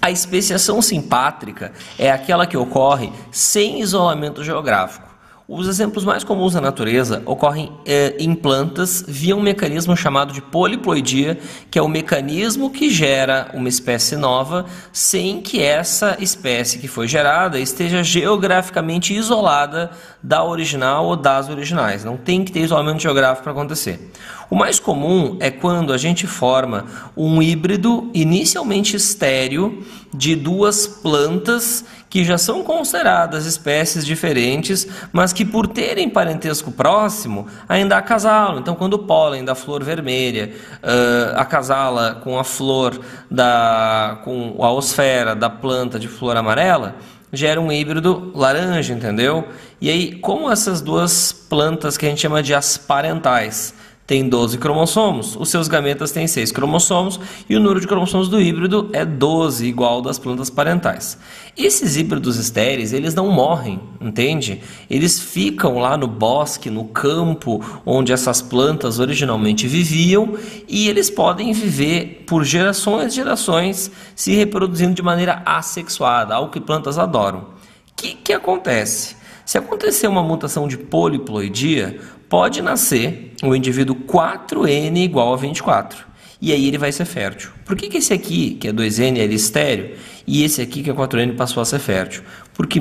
A especiação simpátrica é aquela que ocorre sem isolamento geográfico. Os exemplos mais comuns na natureza ocorrem em plantas via um mecanismo chamado de poliploidia, que é o mecanismo que gera uma espécie nova sem que essa espécie que foi gerada esteja geograficamente isolada da original ou das originais. Não tem que ter isolamento geográfico para acontecer. O mais comum é quando a gente forma um híbrido inicialmente estéril de duas plantas que já são consideradas espécies diferentes, mas que por terem parentesco próximo, ainda acasalam. Então, quando o pólen da flor vermelha acasala com a flor, com a osfera da planta de flor amarela, gera um híbrido laranja, entendeu? E aí, como essas duas plantas que a gente chama de asparentais tem 12 cromossomos, os seus gametas têm 6 cromossomos e o número de cromossomos do híbrido é 12, igual ao das plantas parentais. Esses híbridos estéreis, eles não morrem, entende? Eles ficam lá no bosque, no campo, onde essas plantas originalmente viviam, e eles podem viver por gerações e gerações, se reproduzindo de maneira assexuada, algo que plantas adoram. O que acontece? Se acontecer uma mutação de poliploidia, pode nascer o indivíduo 4N igual a 24. E aí ele vai ser fértil. Por que esse aqui, que é 2N, ele é estéreo, e esse aqui, que é 4N, passou a ser fértil? Porque,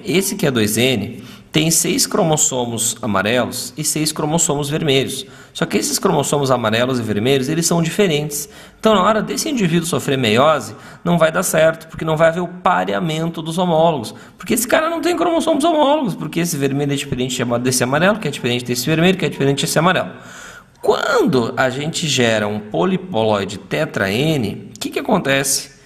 esse que é 2N tem 6 cromossomos amarelos e 6 cromossomos vermelhos. Só que esses cromossomos amarelos e vermelhos, eles são diferentes. Então, na hora desse indivíduo sofrer meiose, não vai dar certo, porque não vai haver o pareamento dos homólogos. Porque esse cara não tem cromossomos homólogos, porque esse vermelho é diferente desse amarelo, que é diferente desse vermelho, que é diferente desse amarelo. Quando a gente gera um poliploide tetra N, o que acontece?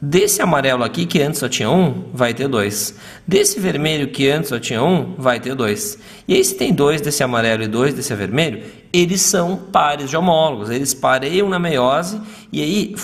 Desse amarelo aqui, que antes só tinha um, vai ter 2. Desse vermelho, que antes só tinha um, vai ter 2. E aí, se tem 2 desse amarelo e 2 desse vermelho, eles são pares de homólogos. Eles pareiam na meiose, e aí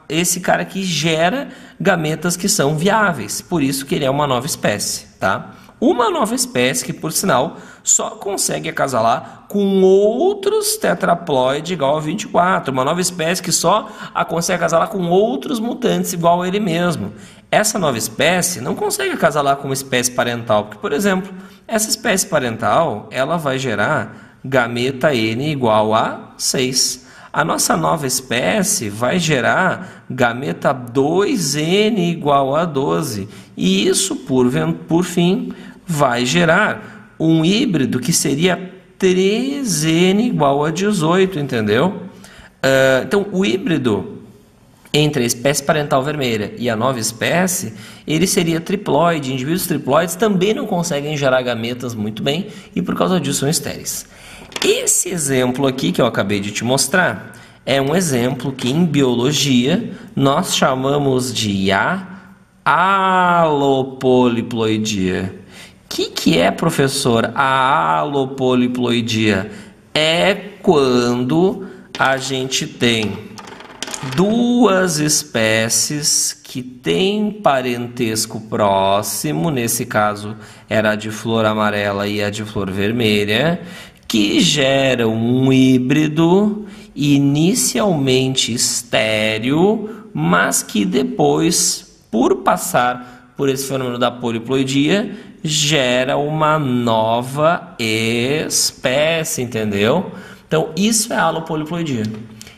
esse cara aqui gera gametas que são viáveis. Por isso que ele é uma nova espécie, tá? Uma nova espécie que, por sinal, só consegue acasalar com outros tetraploide igual a 24. Uma nova espécie que só consegue acasalar com outros mutantes igual a ele mesmo. Essa nova espécie não consegue acasalar com uma espécie parental, porque, por exemplo, essa espécie parental ela vai gerar gameta N igual a 6. A nossa nova espécie vai gerar gameta 2N igual a 12. E isso, por fim, vai gerar um híbrido que seria 3N igual a 18, entendeu? Então, o híbrido entre a espécie parental vermelha e a nova espécie, ele seria triploide. Indivíduos triploides também não conseguem gerar gametas muito bem e, por causa disso, são estéreis. Esse exemplo aqui que eu acabei de te mostrar é um exemplo que em biologia nós chamamos de alopoliploidia. O que é, professor, a alopoliploidia? É quando a gente tem duas espécies que têm parentesco próximo, nesse caso era a de flor amarela e a de flor vermelha, que geram um híbrido inicialmente estéril, mas que depois, por passar por esse fenômeno da poliploidia, gera uma nova espécie, entendeu? Então, isso é alopoliploidia.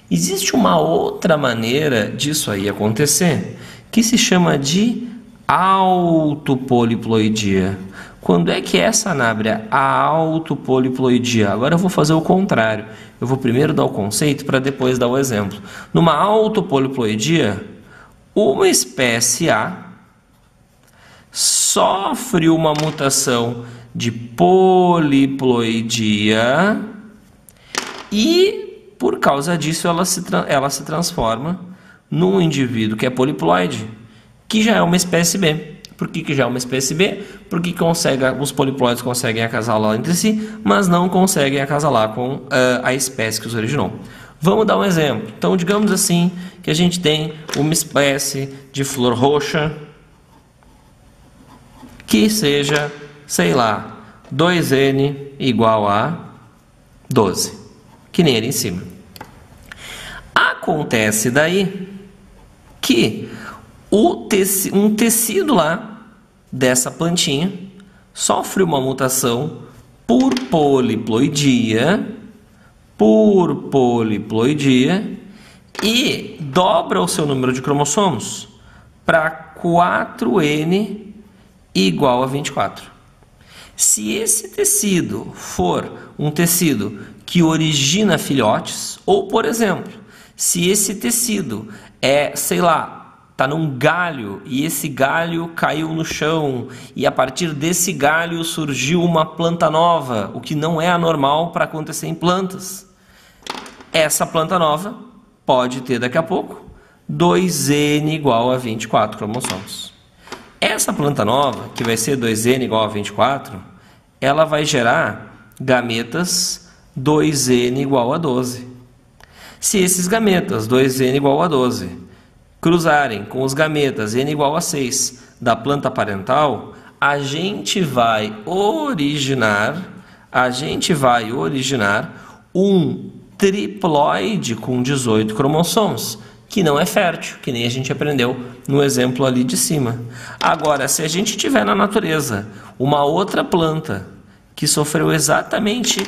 Existe uma outra maneira disso aí acontecer, que se chama de autopoliploidia. Quando é que é, Sanabria, a autopoliploidia? Agora eu vou fazer o contrário. Eu vou primeiro dar o conceito para depois dar o exemplo. Numa autopoliploidia, uma espécie A sofre uma mutação de poliploidia e, por causa disso, ela se transforma num indivíduo que é poliploide, que já é uma espécie B. Por que já é uma espécie B? Porque os poliploides conseguem acasalar entre si, mas não conseguem acasalar com a espécie que os originou. Vamos dar um exemplo. Então, digamos assim que a gente tem uma espécie de flor roxa que seja, sei lá, 2N igual a 12, que nem ele em cima. Acontece daí que um tecido lá dessa plantinha sofre uma mutação por poliploidia e dobra o seu número de cromossomos para 4N igual a 24. Se esse tecido for um tecido que origina filhotes, ou, por exemplo, se esse tecido é, sei lá, está num galho e esse galho caiu no chão e a partir desse galho surgiu uma planta nova, o que não é anormal para acontecer em plantas. Essa planta nova pode ter daqui a pouco 2N igual a 24 cromossomos. Essa planta nova, que vai ser 2N igual a 24, ela vai gerar gametas 2N igual a 12. Se esses gametas 2N igual a 12 cruzarem com os gametas N igual a 6 da planta parental, a gente vai originar um triploide com 18 cromossomos, que não é fértil, que nem a gente aprendeu no exemplo ali de cima. Agora, se a gente tiver na natureza uma outra planta que sofreu exatamente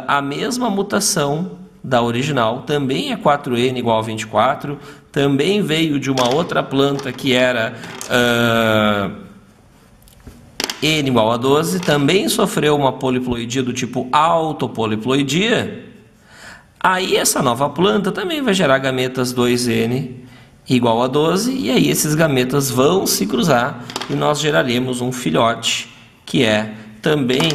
a mesma mutação da original, também é 4N igual a 24, também veio de uma outra planta que era N igual a 12, também sofreu uma poliploidia do tipo autopoliploidia, aí essa nova planta também vai gerar gametas 2N igual a 12, e aí esses gametas vão se cruzar e nós geraremos um filhote que é também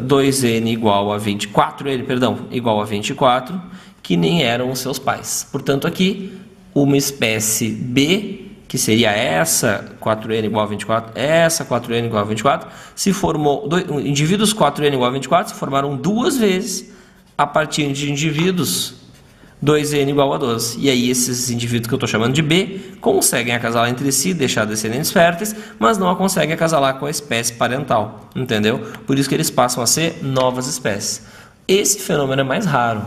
2N igual a 24N, igual a 24, que nem eram os seus pais. Portanto, aqui, uma espécie B, que seria essa 4N igual a 24, essa 4N igual a 24, se formou, indivíduos 4N igual a 24 se formaram duas vezes a partir de indivíduos 2N igual a 12. E aí esses indivíduos que eu estou chamando de B conseguem acasalar entre si, deixar descendentes férteis, mas não conseguem acasalar com a espécie parental, entendeu? Por isso que eles passam a ser novas espécies. Esse fenômeno é mais raro.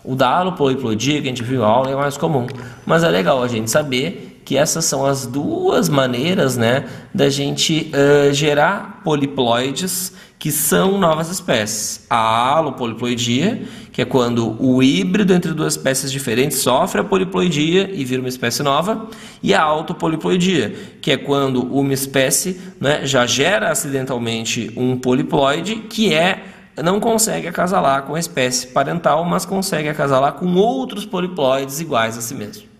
O da alopoliploidia, que a gente viu na aula, é mais comum. Mas é legal a gente saber que essas são as duas maneiras, né, da gente gerar poliploides que são novas espécies. A alopoliploidia, que é quando o híbrido entre duas espécies diferentes sofre a poliploidia e vira uma espécie nova, e a autopoliploidia, que é quando uma espécie, né, já gera acidentalmente um poliploide que não consegue acasalar com a espécie parental, mas consegue acasalar com outros poliploides iguais a si mesmo.